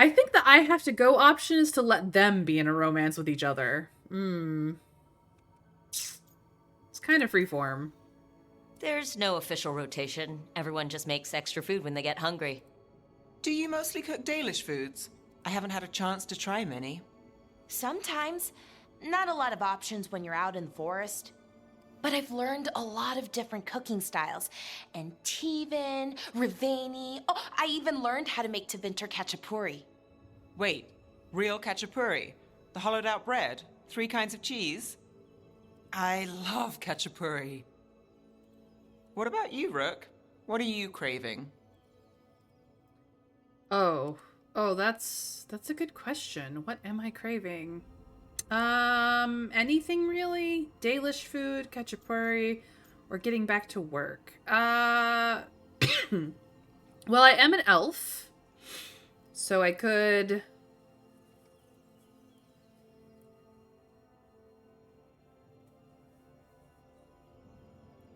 I think the I have to go option is to let them be in a romance with each other. It's kind of freeform. There's no official rotation. Everyone just makes extra food when they get hungry. Do you mostly cook Dalish foods? I haven't had a chance to try many. Sometimes. Not a lot of options when you're out in the forest. But I've learned a lot of different cooking styles. Antivan, Rivani. Oh, I even learned how to make Tevinter Khachapuri. Wait, real khachapuri? The hollowed out bread? 3 kinds of cheese? I love khachapuri. What about you, Rook? What are you craving? Oh, that's a good question. What am I craving? Anything really? Dalish food, khachapuri, or getting back to work. Well, I am an elf, so I could.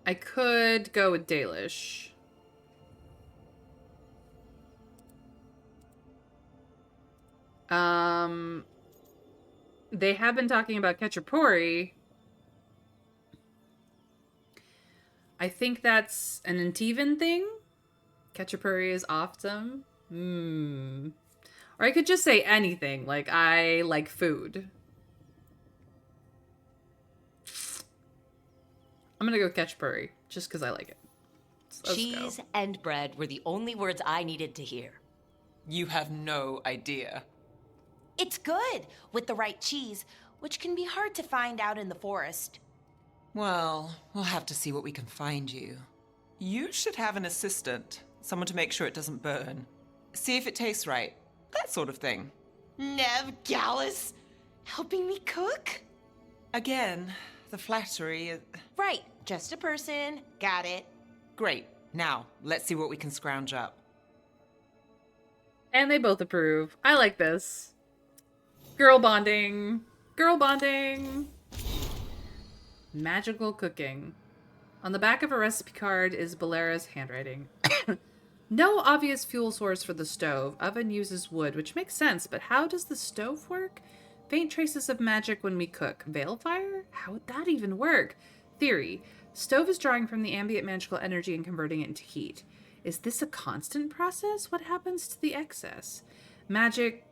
I could go with Dalish. They have been talking about Khachapuri. I think that's an Antivan thing. Khachapuri is awesome. Or I could just say anything, like I like food. I'm gonna go Khachapuri, just because I like it. So Cheese and bread were the only words I needed to hear. You have no idea. It's good with the right cheese, which can be hard to find out in the forest. Well, we'll have to see what we can find you. You should have an assistant, someone to make sure it doesn't burn. See if it tastes right. That sort of thing. Nev Gallus, helping me cook? Again, the flattery is... Right, just a person. Got it. Great. Now, let's see what we can scrounge up. And they both approve. I like this. Girl bonding. Girl bonding. Magical cooking. On the back of a recipe card is Balera's handwriting. No obvious fuel source for the stove. Oven uses wood, which makes sense, but how does the stove work? Faint traces of magic when we cook. Veil fire? How would that even work? Theory. Stove is drawing from the ambient magical energy and converting it into heat. Is this a constant process? What happens to the excess? Magic...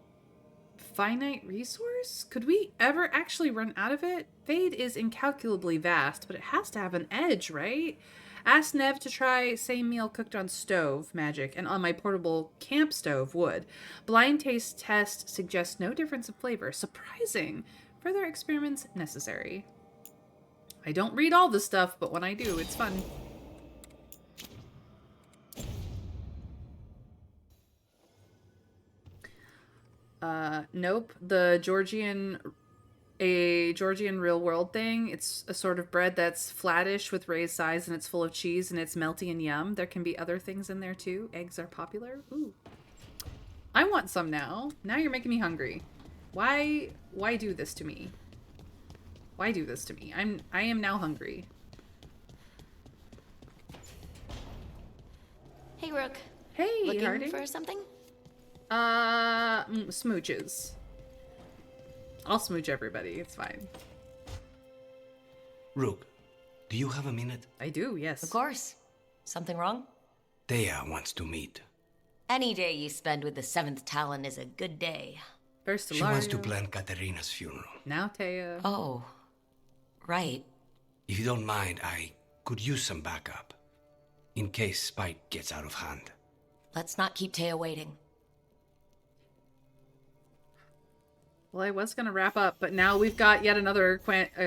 finite resource? Could we ever actually run out of it? Fade is incalculably vast, but it has to have an edge, right? Ask Nev to try same meal cooked on stove magic and on my portable camp stove wood. Blind taste test suggests no difference in flavor. Surprising. Further experiments necessary. I don't read all this stuff, but when I do, it's fun. Nope. The Georgian real world thing. It's a sort of bread that's flattish with raised sides and it's full of cheese and it's melty and yum. There can be other things in there too. Eggs are popular. Ooh. I want some now. Now you're making me hungry. Why do this to me? Why do this to me? I am now hungry. Hey, Rook. Hey, Looking Harding. for something? Smooches. I'll smooch everybody. It's fine. Rook, do you have a minute? I do, yes. Of course. Something wrong? Thea wants to meet. Any day you spend with the 7th Talon is a good day. First She wants to plan Katerina's funeral. Now Taya. Oh, right. If you don't mind, I could use some backup. In case Spike gets out of hand. Let's not keep Taya waiting. Well, I was gonna wrap up, but now we've got yet another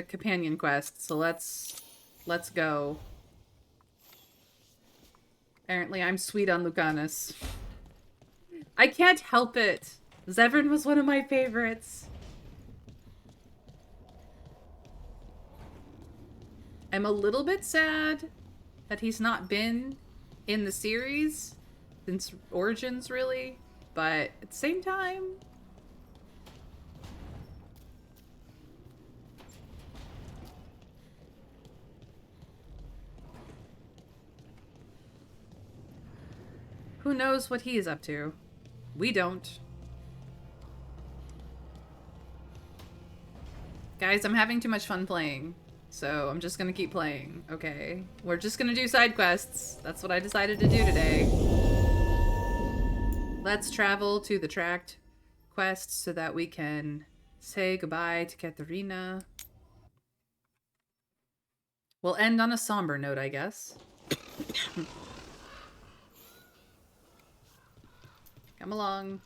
companion quest, so let's go. Apparently, I'm sweet on Lucanus. I can't help it. Zevran was one of my favorites. I'm a little bit sad that he's not been in the series since Origins, really, but at the same time... who knows what he is up to? We don't. Guys, I'm having too much fun playing. So I'm just gonna keep playing, okay? We're just gonna do side quests. That's what I decided to do today. Let's travel to the tracked quest so that we can say goodbye to Katerina. We'll end on a somber note, I guess. Come along.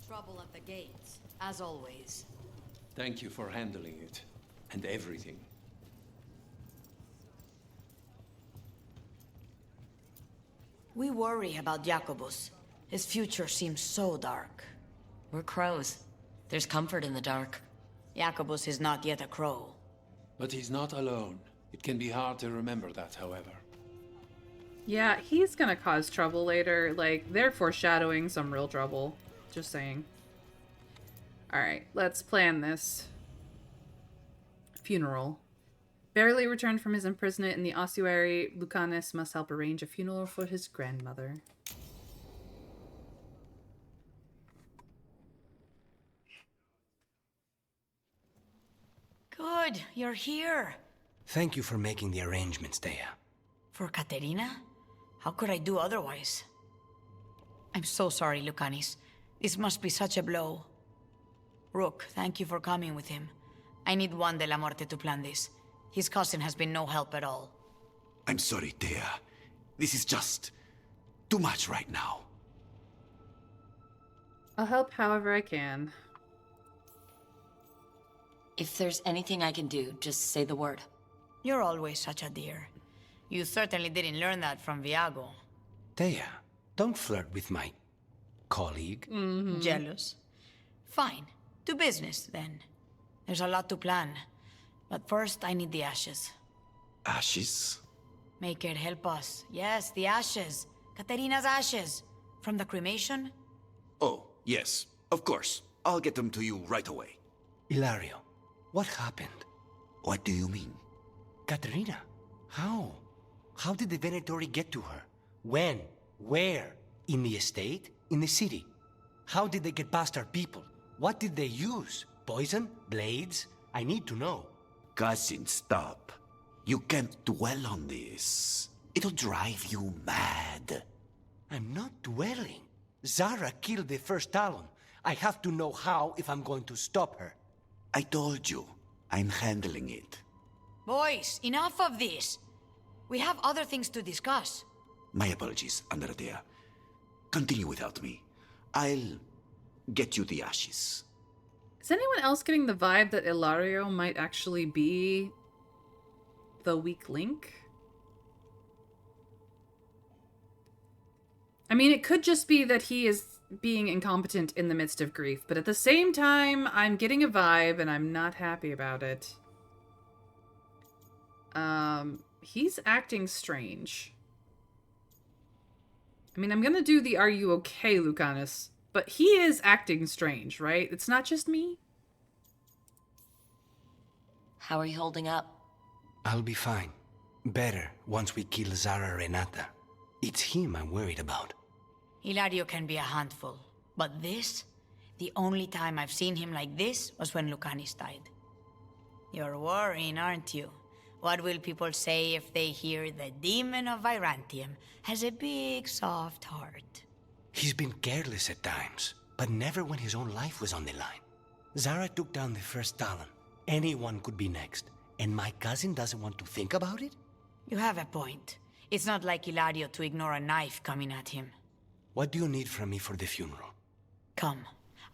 Trouble at the gates, as always. Thank you for handling it. And everything. We worry about Jacobus. His future seems so dark. We're crows. There's comfort in the dark. Jacobus is not yet a crow. But he's not alone. It can be hard to remember that, however. Yeah, he's gonna cause trouble later. Like, they're foreshadowing some real trouble. Just saying. Alright, let's plan this. Funeral. Barely returned from his imprisonment in the ossuary, Lucanus must help arrange a funeral for his grandmother. Good, you're here. Thank you for making the arrangements, Dea. For Katerina? How could I do otherwise? I'm so sorry, Lucanis. This must be such a blow. Rook, thank you for coming with him. I need Juan de la Muerte to plan this. His cousin has been no help at all. I'm sorry, Dea. This is just too much right now. I'll help however I can. If there's anything I can do, just say the word. You're always such a dear. You certainly didn't learn that from Viago. Dea, don't flirt with my colleague. Jealous? Fine. To business, then. There's a lot to plan. But first, I need the ashes. Ashes? Make it help us. Yes, the ashes. Katerina's ashes. From the cremation? Oh, yes, of course. I'll get them to you right away. Ilario, what happened? What do you mean? Katerina, how? How did the Venatori get to her? When? Where? In the estate? In the city? How did they get past our people? What did they use? Poison? Blades? I need to know. Cousin, stop. You can't dwell on this. It'll drive you mad. I'm not dwelling. Zara killed the first Talon. I have to know how if I'm going to stop her. I told you, I'm handling it. Boys, enough of this. We have other things to discuss. My apologies, Andradea. Continue without me. I'll get you the ashes. Is anyone else getting the vibe that Ilario might actually be the weak link? I mean, it could just be that he is being incompetent in the midst of grief, but at the same time, I'm getting a vibe and I'm not happy about it. He's acting strange. I mean, I'm gonna do the "Are you okay, Lucanus?" But he is acting strange, right? It's not just me? How are you holding up? I'll be fine. Better once we kill Zara Renata. It's him I'm worried about. Hilario can be a handful. But this? The only time I've seen him like this was when Lucanis died. You're worrying, aren't you? What will people say if they hear the demon of Virantium has a big, soft heart? He's been careless at times, but never when his own life was on the line. Zara took down the first Talon. Anyone could be next, and my cousin doesn't want to think about it? You have a point. It's not like Hilario to ignore a knife coming at him. What do you need from me for the funeral? Come,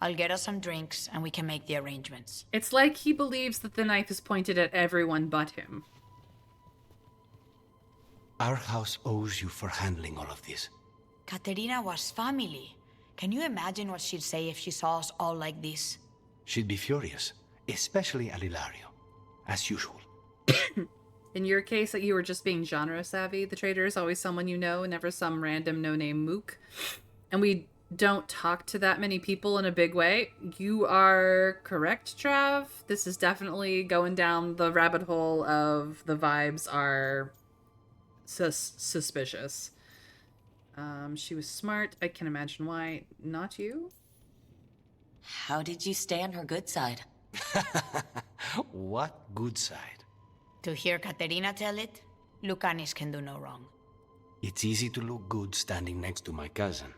I'll get us some drinks and we can make the arrangements. It's like he believes that the knife is pointed at everyone but him. Our house owes you for handling all of this. Katerina was family. Can you imagine what she'd say if she saw us all like this? She'd be furious, especially at Ilario, as usual. In your case, that you were just being genre savvy, the traitor is always someone you know, never some random no-name mook. And we don't talk to that many people in a big way. You are correct, Trav. This is definitely going down the rabbit hole of the vibes are suspicious. She was smart. I can imagine why. Not you? How did you stay on her good side? What good side? To hear Katerina tell it, Lucanis can do no wrong. It's easy to look good standing next to my cousin.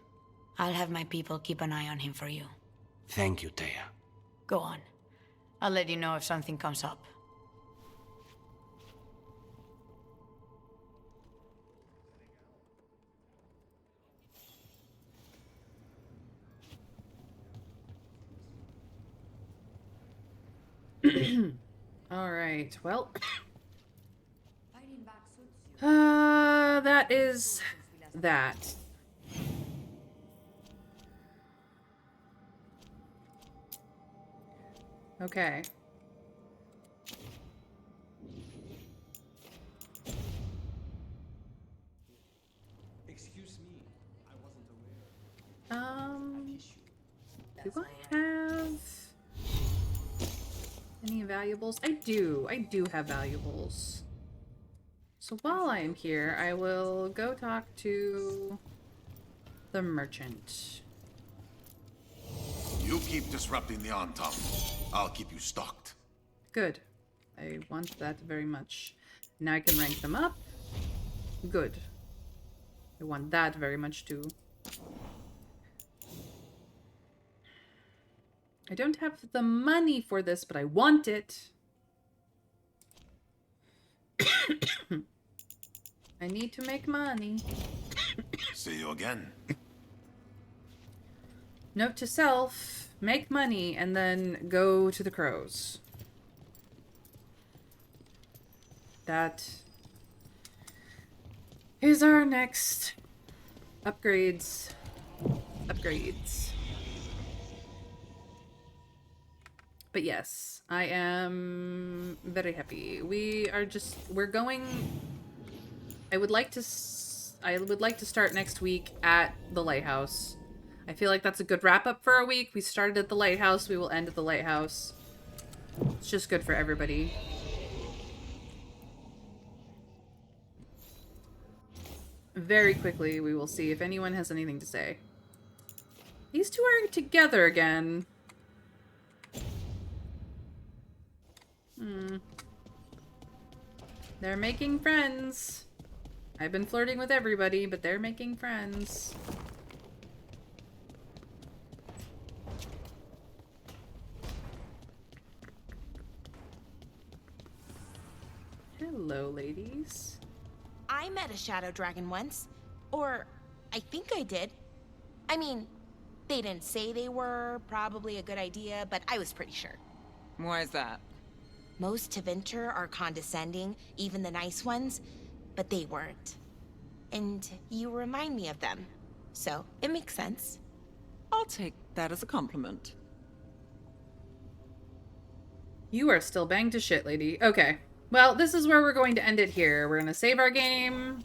I'll have my people keep an eye on him for you. Thank you, Thea. Go on. I'll let you know if something comes up. All right. Well, that is that. Okay. Excuse me, I wasn't aware. Do I have any valuables? I do. I do have valuables. So while I am here, I will go talk to the merchant. You keep disrupting the ensemble. I'll keep you stocked. Good. I want that very much. Now I can rank them up. Good. I want that very much too. I don't have the money for this, but I want it. I need to make money. See you again. Note to self, make money and then go to the crows. That is our next upgrades. But yes, I am very happy. We're going. I would like to start next week at the lighthouse. I feel like that's a good wrap up for our week. We started at the lighthouse. We will end at the lighthouse. It's just good for everybody. Very quickly, we will see if anyone has anything to say. These two are together again. They're making friends. I've been flirting with everybody, but they're making friends. Hello, ladies. I met a shadow dragon once. Or, I think I did. I mean, they didn't say they were probably a good idea, but I was pretty sure. Why is that? Most Tevinter are condescending, even the nice ones, but they weren't. And you remind me of them. So, it makes sense. I'll take that as a compliment. You are still banged to shit, lady. Okay. Well, this is where we're going to end it here. We're going to save our game.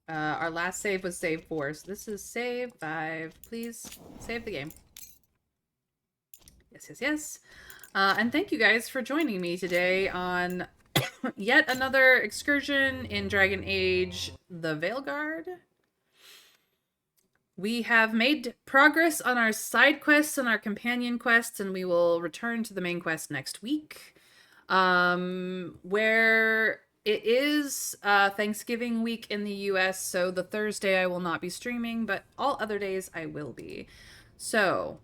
Our last save was save 4. So this is save 5. Please save the game. Yes, yes, yes. And thank you guys for joining me today on yet another excursion in Dragon Age, the Veilguard. We have made progress on our side quests and our companion quests, and we will return to the main quest next week. Where it is Thanksgiving week in the US, so the Thursday I will not be streaming, but all other days I will be. So,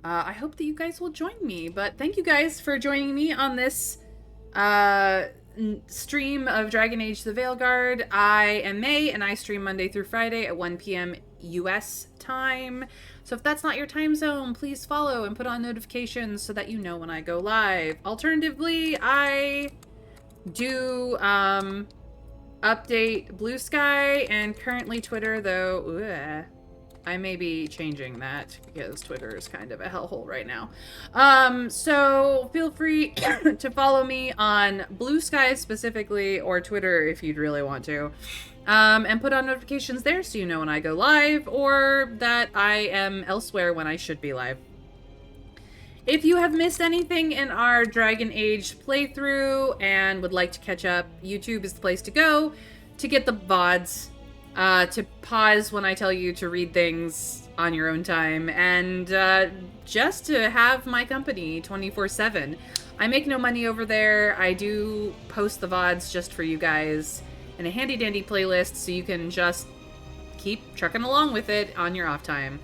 I hope that you guys will join me, but thank you guys for joining me on this stream of Dragon Age the Veilguard. I am May, and I stream Monday through Friday at 1 p.m. US time. So if that's not your time zone, please follow and put on notifications so that you know when I go live. Alternatively, I do update Blue Sky and currently Twitter, though I may be changing that because Twitter is kind of a hellhole right now. So feel free to follow me on Blue Sky specifically, or Twitter if you'd really want to. And put on notifications there so you know when I go live or that I am elsewhere when I should be live. If you have missed anything in our Dragon Age playthrough and would like to catch up, YouTube is the place to go to get the VODs. to pause when I tell you to read things on your own time, and just to have my company 24/7. I make no money over there. I do post the VODs just for you guys in a handy dandy playlist so you can just keep trucking along with it on your off time.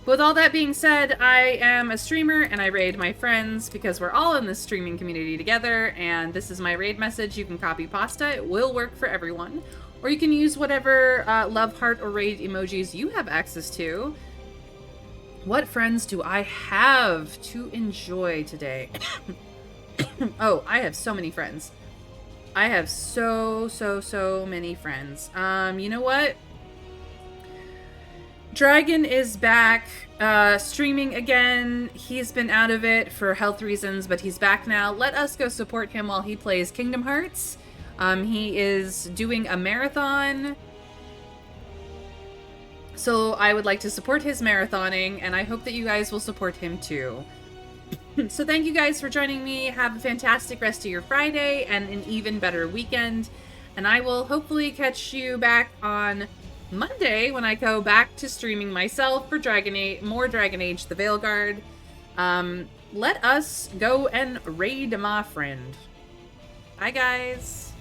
With all that being said, I am a streamer and I raid my friends because we're all in this streaming community together, and this is my raid message. You can copy pasta. It will work for everyone. Or you can use whatever love heart or raid emojis you have access to. What friends do I have to enjoy today? Oh, I have so many friends. I have so many friends. You know what? Dragon is back, streaming again. He's been out of it for health reasons, but he's back now. Let us go support him while he plays Kingdom Hearts. He is doing a marathon. So I would like to support his marathoning, and I hope that you guys will support him too. So thank you guys for joining me. Have a fantastic rest of your Friday and an even better weekend. And I will hopefully catch you back on Monday when I go back to streaming myself for more Dragon Age the Veilguard. Let us go and raid my friend. Bye guys.